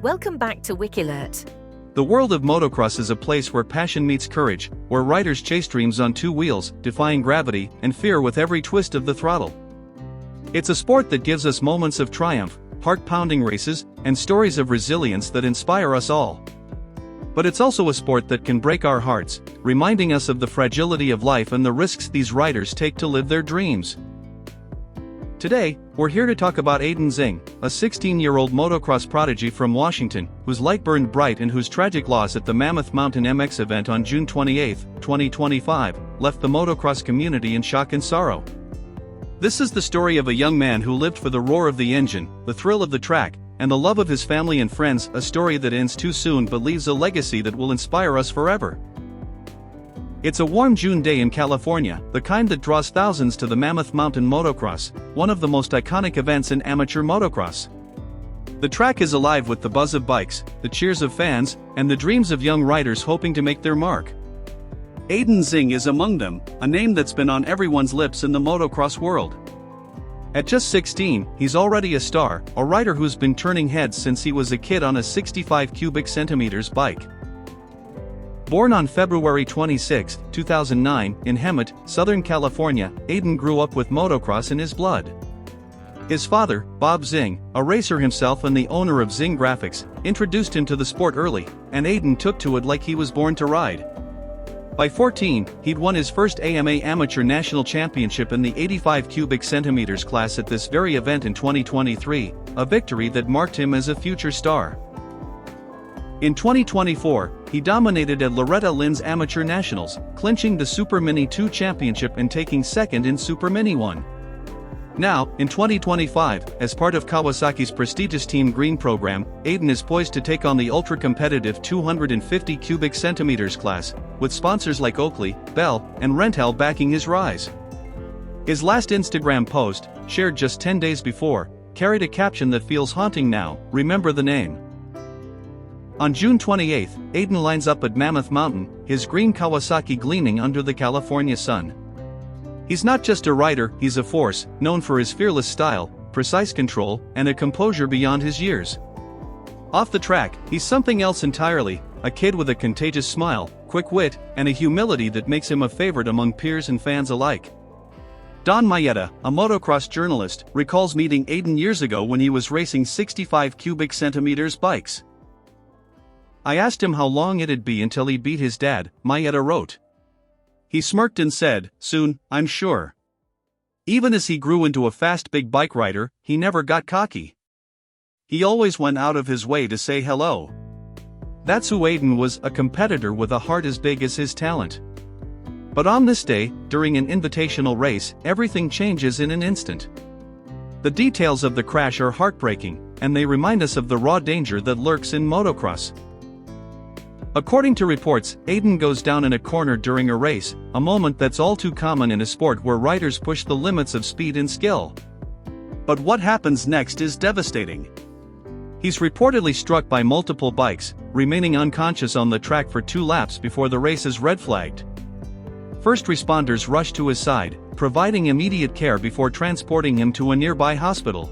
Welcome back to Wikilert. The world of motocross is a place where passion meets courage, where riders chase dreams on two wheels, defying gravity and fear with every twist of the throttle. It's a sport that gives us moments of triumph, heart-pounding races, and stories of resilience that inspire us all. But it's also a sport that can break our hearts, reminding us of the fragility of life and the risks these riders take to live their dreams. Today, we're here to talk about Aidan Zingg, a 16-year-old motocross prodigy from Washington, whose light burned bright and whose tragic loss at the Mammoth Mountain MX event on June 28, 2025, left the motocross community in shock and sorrow. This is the story of a young man who lived for the roar of the engine, the thrill of the track, and the love of his family and friends, a story that ends too soon but leaves a legacy that will inspire us forever. It's a warm June day in California, the kind that draws thousands to the Mammoth Mountain Motocross, one of the most iconic events in amateur motocross. The track is alive with the buzz of bikes, the cheers of fans, and the dreams of young riders hoping to make their mark. Aidan Zingg is among them, a name that's been on everyone's lips in the motocross world. At just 16, he's already a star, a rider who's been turning heads since he was a kid on a 65 cubic centimeters bike. Born on February 26, 2009, in Hemet, Southern California, Aiden grew up with motocross in his blood. His father, Bob Zing, a racer himself and the owner of Zing Graphics, introduced him to the sport early, and Aiden took to it like he was born to ride. By 14, he'd won his first AMA Amateur National Championship in the 85 cubic centimeters class at this very event in 2023, a victory that marked him as a future star. In 2024, he dominated at Loretta Lynn's Amateur Nationals, clinching the Supermini 2 championship and taking second in Supermini 1. Now, in 2025, as part of Kawasaki's prestigious Team Green program, Aiden is poised to take on the ultra-competitive 250 cubic centimeters class, with sponsors like Oakley, Bell, and Renthal backing his rise. His last Instagram post, shared just 10 days before, carried a caption that feels haunting now: "Remember the name." On June 28, Aiden lines up at Mammoth Mountain, his green Kawasaki gleaming under the California sun. He's not just a rider, he's a force, known for his fearless style, precise control, and a composure beyond his years. Off the track, he's something else entirely, a kid with a contagious smile, quick wit, and a humility that makes him a favorite among peers and fans alike. Don Mayetta, a motocross journalist, recalls meeting Aiden years ago when he was racing 65 cubic centimeters bikes. "I asked him how long it'd be until he beat his dad," Mayetta wrote. "He smirked and said, 'Soon, I'm sure.' Even as he grew into a fast big bike rider, he never got cocky. He always went out of his way to say hello." That's who Aiden was, a competitor with a heart as big as his talent. But on this day, during an invitational race, everything changes in an instant. The details of the crash are heartbreaking, and they remind us of the raw danger that lurks in motocross. According to reports, Aiden goes down in a corner during a race, a moment that's all too common in a sport where riders push the limits of speed and skill. But what happens next is devastating. He's reportedly struck by multiple bikes, remaining unconscious on the track for 2 laps before the race is red flagged. First responders rush to his side, providing immediate care before transporting him to a nearby hospital.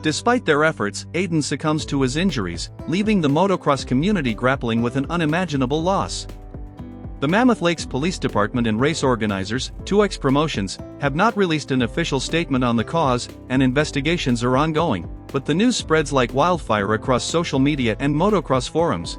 Despite their efforts, Aiden succumbs to his injuries, leaving the motocross community grappling with an unimaginable loss. The Mammoth Lakes Police Department and race organizers, 2X Promotions, have not released an official statement on the cause, and investigations are ongoing, but the news spreads like wildfire across social media and motocross forums.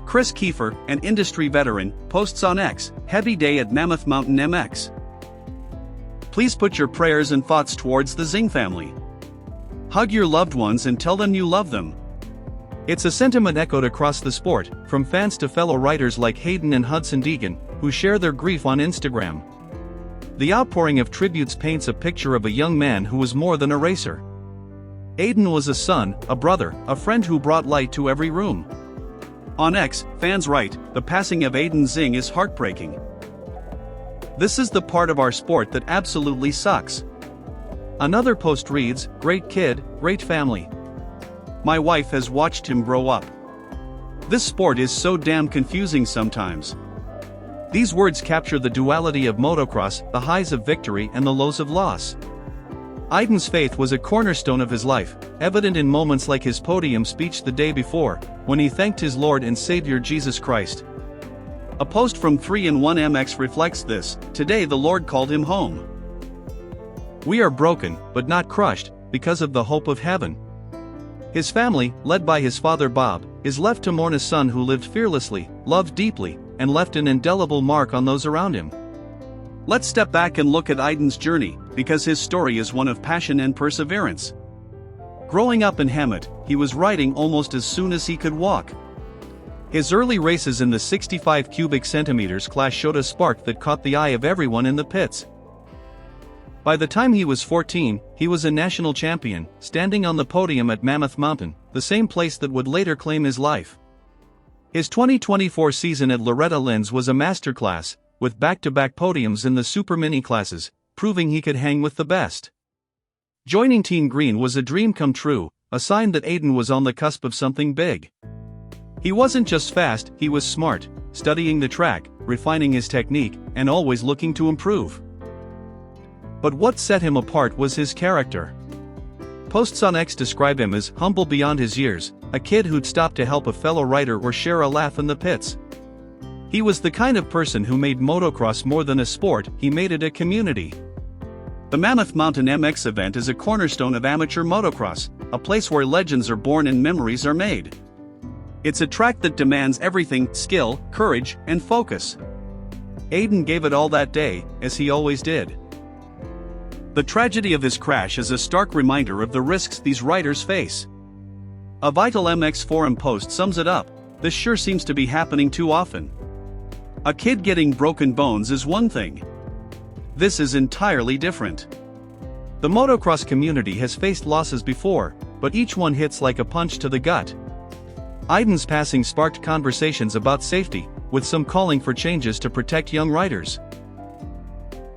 Chris Kiefer, an industry veteran, posts on X, "Heavy day at Mammoth Mountain MX. Please put your prayers and thoughts towards the Zing family. Hug your loved ones and tell them you love them." It's a sentiment echoed across the sport, from fans to fellow riders like Hayden and Hudson Deegan, who share their grief on Instagram. The outpouring of tributes paints a picture of a young man who was more than a racer. Aiden was a son, a brother, a friend who brought light to every room. On X, fans write, "The passing of Aidan Zingg is heartbreaking. This is the part of our sport that absolutely sucks." Another post reads, "Great kid, great family. My wife has watched him grow up. This sport is so damn confusing sometimes." These words capture the duality of motocross, the highs of victory and the lows of loss. Aiden's faith was a cornerstone of his life, evident in moments like his podium speech the day before, when he thanked his Lord and Savior Jesus Christ. A post from 3-in-1 MX reflects this: "Today the Lord called him home. We are broken, but not crushed, because of the hope of heaven." His family, led by his father Bob, is left to mourn a son who lived fearlessly, loved deeply, and left an indelible mark on those around him. Let's step back and look at Aiden's journey, because his story is one of passion and perseverance. Growing up in Hammett, he was riding almost as soon as he could walk. His early races in the 65 cubic centimeters class showed a spark that caught the eye of everyone in the pits. By the time he was 14, he was a national champion, standing on the podium at Mammoth Mountain, the same place that would later claim his life. His 2024 season at Loretta Lynn's was a masterclass, with back-to-back podiums in the Supermini classes, proving he could hang with the best. Joining Team Green was a dream come true, a sign that Aiden was on the cusp of something big. He wasn't just fast, he was smart, studying the track, refining his technique, and always looking to improve. But what set him apart was his character. Posts on X describe him as humble beyond his years, a kid who'd stop to help a fellow rider or share a laugh in the pits. He was the kind of person who made motocross more than a sport, he made it a community. The Mammoth Mountain MX event is a cornerstone of amateur motocross, a place where legends are born and memories are made. It's a track that demands everything: skill, courage, and focus. Aiden gave it all that day, as he always did. The tragedy of his crash is a stark reminder of the risks these riders face. A Vital MX forum post sums it up: "This sure seems to be happening too often. A kid getting broken bones is one thing. This is entirely different." The motocross community has faced losses before, but each one hits like a punch to the gut. Aiden's passing sparked conversations about safety, with some calling for changes to protect young riders.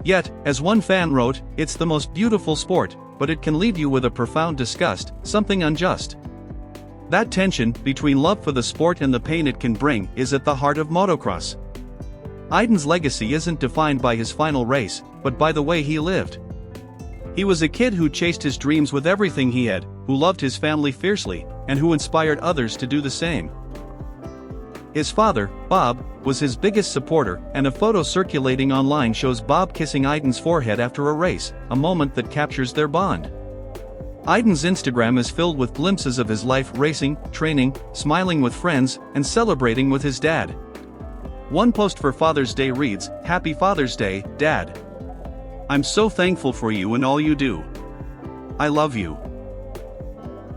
Yet, as one fan wrote, "It's the most beautiful sport, but it can leave you with a profound disgust, something unjust." That tension, between love for the sport and the pain it can bring, is at the heart of motocross. Aiden's legacy isn't defined by his final race, but by the way he lived. He was a kid who chased his dreams with everything he had, who loved his family fiercely, and who inspired others to do the same. His father, Bob, was his biggest supporter, and a photo circulating online shows Bob kissing Aiden's forehead after a race, a moment that captures their bond. Aiden's Instagram is filled with glimpses of his life racing, training, smiling with friends, and celebrating with his dad. One post for Father's Day reads, "Happy Father's Day, Dad. I'm so thankful for you and all you do. I love you."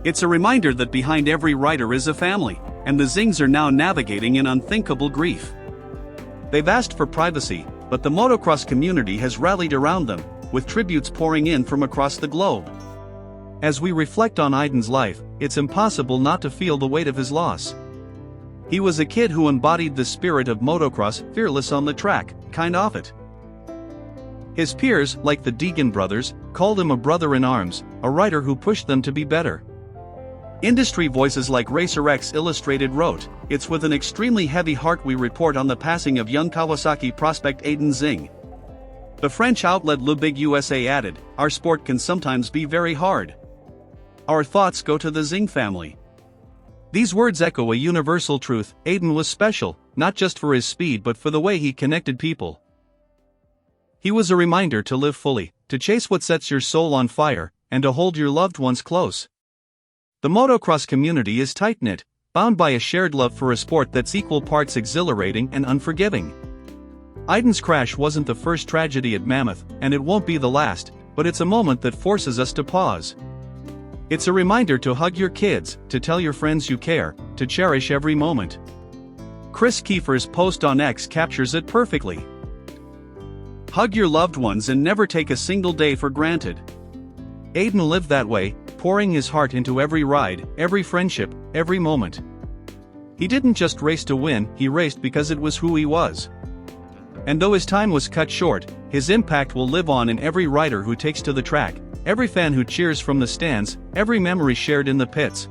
It's a reminder that behind every rider is a family, and the Zings are now navigating an unthinkable grief. They've asked for privacy, but the motocross community has rallied around them, with tributes pouring in from across the globe. As we reflect on Aiden's life, it's impossible not to feel the weight of his loss. He was a kid who embodied the spirit of motocross, fearless on the track, kind of it. His peers, like the Deegan brothers, called him a brother in arms, a rider who pushed them to be better. Industry voices like Racer X Illustrated wrote, "It's with an extremely heavy heart we report on the passing of young Kawasaki prospect Aidan Zingg." The French outlet Le Big USA added, "Our sport can sometimes be very hard. Our thoughts go to the Zing family." These words echo a universal truth: Aiden was special, not just for his speed but for the way he connected people. He was a reminder to live fully, to chase what sets your soul on fire, and to hold your loved ones close. The motocross community is tight-knit, bound by a shared love for a sport that's equal parts exhilarating and unforgiving. Aiden's crash wasn't the first tragedy at Mammoth, and it won't be the last, but it's a moment that forces us to pause. It's a reminder to hug your kids, to tell your friends you care, to cherish every moment. Chris Kiefer's post on X captures it perfectly. Hug your loved ones and never take a single day for granted. Aiden lived that way, pouring his heart into every ride, every friendship, every moment. He didn't just race to win, he raced because it was who he was. And though his time was cut short, his impact will live on in every rider who takes to the track, every fan who cheers from the stands, every memory shared in the pits.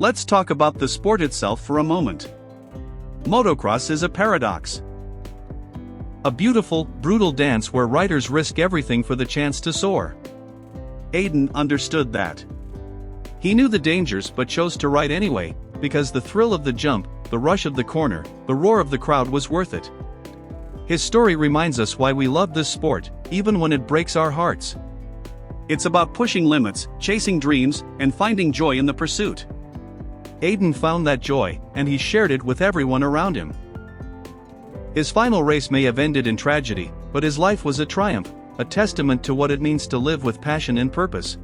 Let's talk about the sport itself for a moment. Motocross is a paradox. A beautiful, brutal dance where riders risk everything for the chance to soar. Aiden understood that. He knew the dangers but chose to ride anyway, because the thrill of the jump, the rush of the corner, the roar of the crowd was worth it. His story reminds us why we love this sport, even when it breaks our hearts. It's about pushing limits, chasing dreams, and finding joy in the pursuit. Aiden found that joy, and he shared it with everyone around him. His final race may have ended in tragedy, but his life was a triumph, a testament to what it means to live with passion and purpose.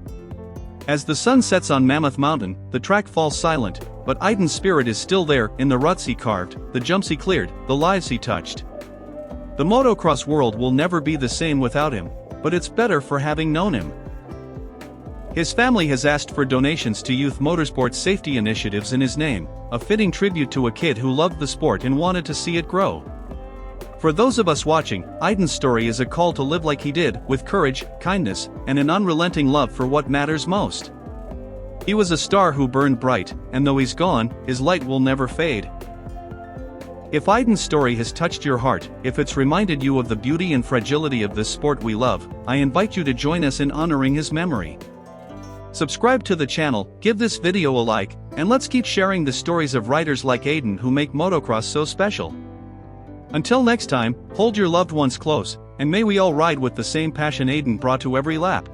As the sun sets on Mammoth Mountain, the track falls silent, but Aiden's spirit is still there in the ruts he carved, the jumps he cleared, the lives he touched. The motocross world will never be the same without him, but it's better for having known him. His family has asked for donations to youth motorsports safety initiatives in his name, a fitting tribute to a kid who loved the sport and wanted to see it grow. For those of us watching, Aiden's story is a call to live like he did, with courage, kindness, and an unrelenting love for what matters most. He was a star who burned bright, and though he's gone, his light will never fade. If Aiden's story has touched your heart, if it's reminded you of the beauty and fragility of this sport we love, I invite you to join us in honoring his memory. Subscribe to the channel, give this video a like, and let's keep sharing the stories of riders like Aiden who make motocross so special. Until next time, hold your loved ones close, and may we all ride with the same passion Aiden brought to every lap.